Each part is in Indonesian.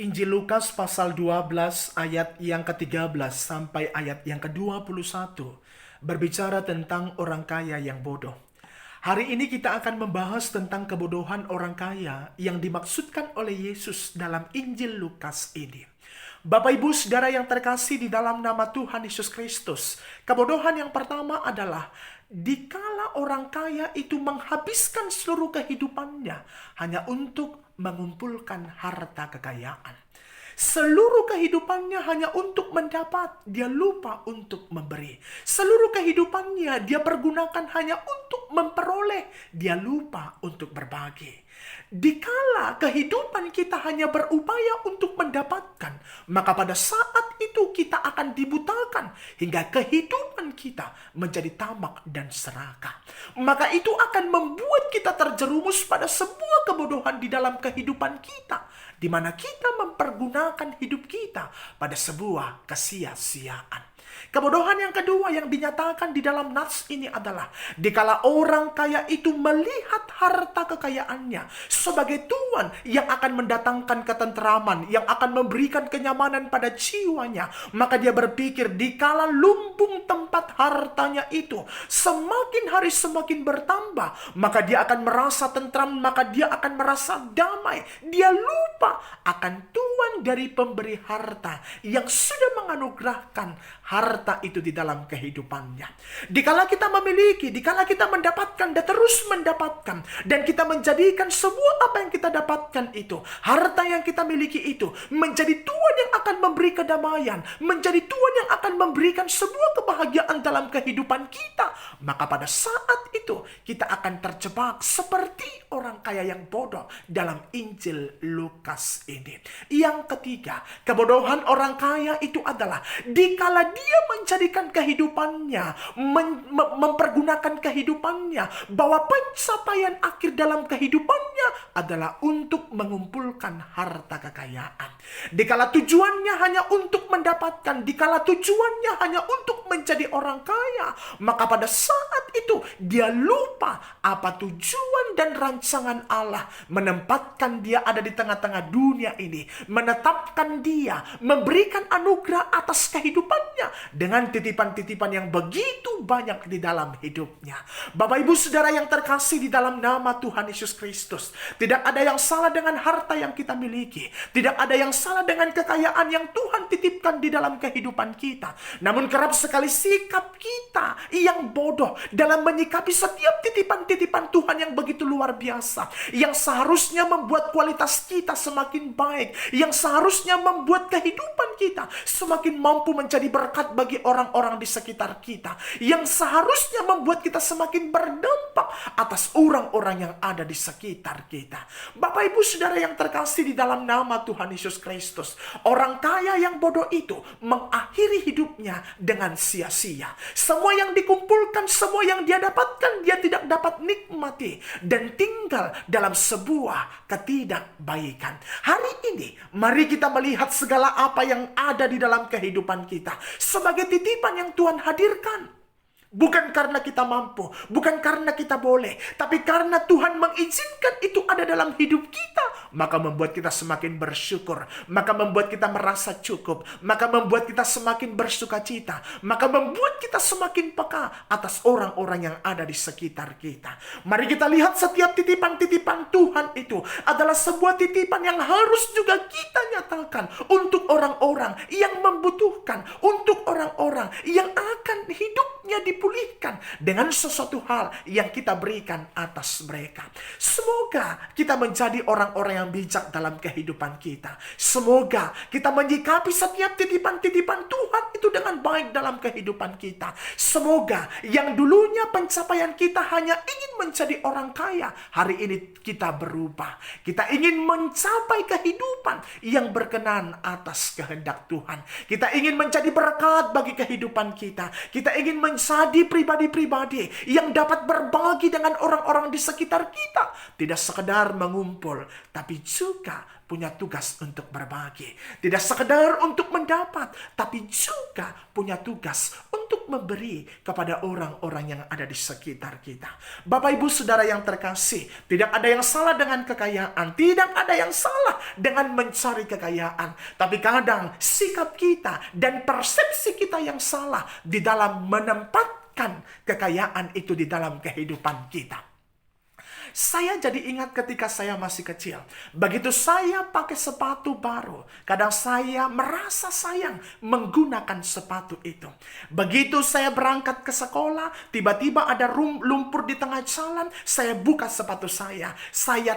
Injil Lukas pasal 12 ayat yang ke-13 sampai ayat yang ke-21 berbicara tentang orang kaya yang bodoh. Hari ini kita akan membahas tentang kebodohan orang kaya yang dimaksudkan oleh Yesus dalam Injil Lukas ini. Bapak Ibu Saudara yang terkasih di dalam nama Tuhan Yesus Kristus, kebodohan yang pertama adalah dikala orang kaya itu menghabiskan seluruh kehidupannya hanya untuk mengumpulkan harta kekayaan. Seluruh kehidupannya hanya untuk mendapat, dia lupa untuk memberi. Seluruh kehidupannya dia pergunakan hanya untuk memperoleh, dia lupa untuk berbagi. Dikala kehidupan kita hanya berupaya untuk mendapatkan, maka pada saat itu kita akan dibutakan hingga kehidupan kita menjadi tamak dan serakah. Maka itu akan membuat kita terjerumus pada sebuah kebodohan di dalam kehidupan kita, di mana kita mempergunakan hidup kita pada sebuah kesia-siaan. Kebodohan yang kedua yang dinyatakan di dalam nats ini adalah dikala orang kaya itu melihat harta kekayaannya sebagai tuan yang akan mendatangkan ketenteraman, yang akan memberikan kenyamanan pada jiwanya, maka dia berpikir dikala lumbung tempat hartanya itu semakin hari semakin bertambah, maka dia akan merasa tentram, maka dia akan merasa damai. Dia lupa akan tuan dari pemberi harta yang sudah menganugerahkan harta itu di dalam kehidupannya. Dikala kita memiliki, dikala kita mendapatkan dan terus mendapatkan, dan kita menjadikan semua apa yang kita dapatkan itu, harta yang kita miliki itu, menjadi tuan yang akan memberi kedamaian, menjadi tuan yang akan memberikan sebuah kebahagiaan dalam kehidupan kita, maka pada saat itu kita akan terjebak seperti orang kaya yang bodoh dalam Injil Lukas ini. Yang ketiga, kebodohan orang kaya itu adalah dikala dia menjadikan kehidupannya, mempergunakan kehidupannya, bahwa pencapaian akhir dalam kehidupannya adalah untuk mengumpulkan harta kekayaan. Dikala tujuannya hanya untuk mendapatkan, dikala tujuannya hanya untuk menjadi orang kaya, maka pada saat itu dia lupa apa tujuan dan rancangan Allah menempatkan dia ada di tengah-tengah dunia ini, menetapkan dia, memberikan anugerah atas kehidupannya dengan titipan-titipan yang begitu banyak di dalam hidupnya. Bapak Ibu Saudara yang terkasih di dalam nama Tuhan Yesus Kristus, tidak ada yang salah dengan harta yang kita miliki, tidak ada yang salah dengan kekayaan yang Tuhan titipkan di dalam kehidupan kita. Namun kerap sekali sikap kita yang bodoh dalam menyikapi setiap titipan-titipan Tuhan yang begitu luar biasa, yang seharusnya membuat kualitas kita semakin baik, yang seharusnya membuat kehidupan kita semakin mampu menjadi berkat bagi orang-orang di sekitar kita, yang seharusnya membuat kita semakin berdampak atas orang-orang yang ada di sekitar kita. Bapak Ibu Saudara yang terkasih di dalam nama Tuhan Yesus Kristus, orang kaya yang bodoh itu mengakhiri hidupnya dengan sia-sia. Semua yang dikumpulkan, semua yang dia dapatkan, dia tidak dapat nikmati dan tinggal dalam sebuah ketidakbaikan. Hari ini mari kita melihat segala apa yang ada di dalam kehidupan kita sebagai titipan yang Tuhan hadirkan. Bukan karena kita mampu, bukan karena kita boleh, tapi karena Tuhan mengizinkan itu ada dalam hidup kita, maka membuat kita semakin bersyukur, maka membuat kita merasa cukup, maka membuat kita semakin bersuka cita, maka membuat kita semakin peka atas orang-orang yang ada di sekitar kita. Mari kita lihat setiap titipan-titipan Tuhan itu adalah sebuah titipan yang harus juga kita nyatakan untuk orang-orang yang membutuhkan, untuk orang-orang yang akan hidupnya dipulihkan dengan sesuatu hal yang kita berikan atas mereka. Semoga kita menjadi orang-orang yang bijak dalam kehidupan kita. Semoga kita menyikapi setiap titipan-titipan Tuhan itu dengan baik dalam kehidupan kita. Semoga yang dulunya pencapaian kita hanya ingin menjadi orang kaya, hari ini kita berubah. Kita ingin mencapai kehidupan yang berkenan atas kehendak Tuhan. Kita ingin menjadi berkat bagi kehidupan kita. Kita ingin menjadi pribadi-pribadi yang dapat berbagi dengan orang-orang di sekitar kita. Tidak sekedar mengumpul, tapi tapi juga punya tugas untuk berbagi. Tidak sekedar untuk mendapat, tapi juga punya tugas untuk memberi kepada orang-orang yang ada di sekitar kita. Bapak Ibu Saudara yang terkasih, tidak ada yang salah dengan kekayaan, tidak ada yang salah dengan mencari kekayaan. Tapi kadang sikap kita dan persepsi kita yang salah di dalam menempatkan kekayaan itu di dalam kehidupan kita. Saya jadi ingat ketika saya masih kecil. Begitu saya pakai sepatu baru, kadang saya merasa sayang menggunakan sepatu itu. Begitu saya berangkat ke sekolah, tiba-tiba ada lumpur di tengah jalan, saya buka sepatu saya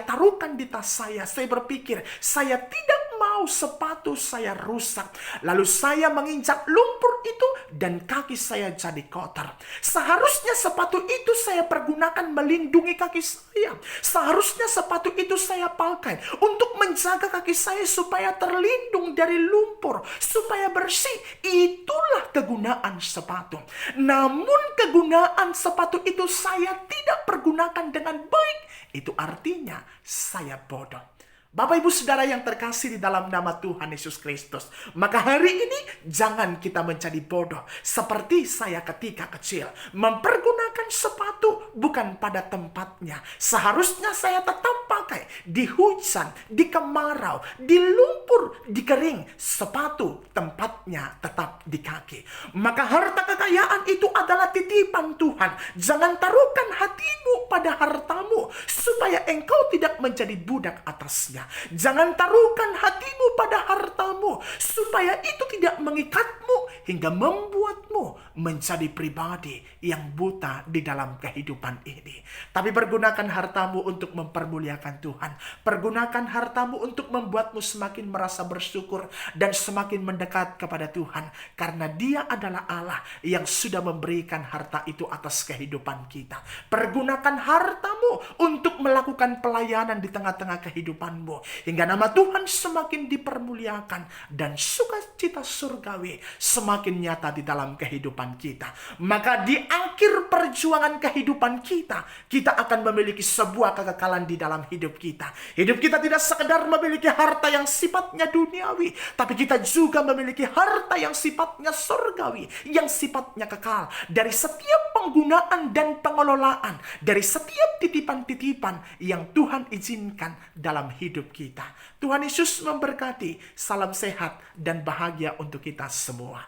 taruhkan di tas saya berpikir, saya tidak mau sepatu saya rusak. Lalu saya menginjak lumpur itu dan kaki saya jadi kotor. Seharusnya sepatu itu saya pergunakan melindungi kaki saya. Seharusnya sepatu itu saya pakai untuk menjaga kaki saya supaya terlindung dari lumpur, supaya bersih. Itulah kegunaan sepatu. Namun kegunaan sepatu itu saya tidak pergunakan dengan baik. Itu artinya saya bodoh. Bapak Ibu Saudara yang terkasih di dalam nama Tuhan Yesus Kristus, maka hari ini jangan kita menjadi bodoh seperti saya ketika kecil, mempergunakan sepatu bukan pada tempatnya. Seharusnya saya tetap pakai di hujan, di kemarau, di lumpur, di kering. Sepatu tempatnya tetap di kaki. Maka harta kekayaan itu adalah titipan Tuhan. Jangan taruhkan hatimu pada hartamu supaya engkau tidak menjadi budak atasnya. Jangan taruhkan hatimu pada hartamu supaya itu tidak mengikatmu hingga membuatmu menjadi pribadi yang buta di dalam kehidupan ini. Tapi pergunakan hartamu untuk mempermuliakan Tuhan. Pergunakan hartamu untuk membuatmu semakin merasa bersyukur dan semakin mendekat kepada Tuhan, karena Dia adalah Allah yang sudah memberikan harta itu atas kehidupan kita. Pergunakan hartamu untuk melakukan pelayanan di tengah-tengah kehidupanmu, hingga nama Tuhan semakin dipermuliakan dan sukacita surgawi semakin nyata di dalam kehidupan kita. Maka di akhir perjuangan kehidupan kita, kita akan memiliki sebuah kekekalan di dalam hidup kita. Hidup kita tidak sekedar memiliki harta yang sifatnya duniawi, tapi kita juga memiliki harta yang sifatnya surgawi, yang sifatnya kekal. Dari setiap penggunaan dan pengelolaan, dari setiap titipan-titipan yang Tuhan izinkan dalam hidup kita. Tuhan Yesus memberkati. Salam sehat dan bahagia untuk kita semua.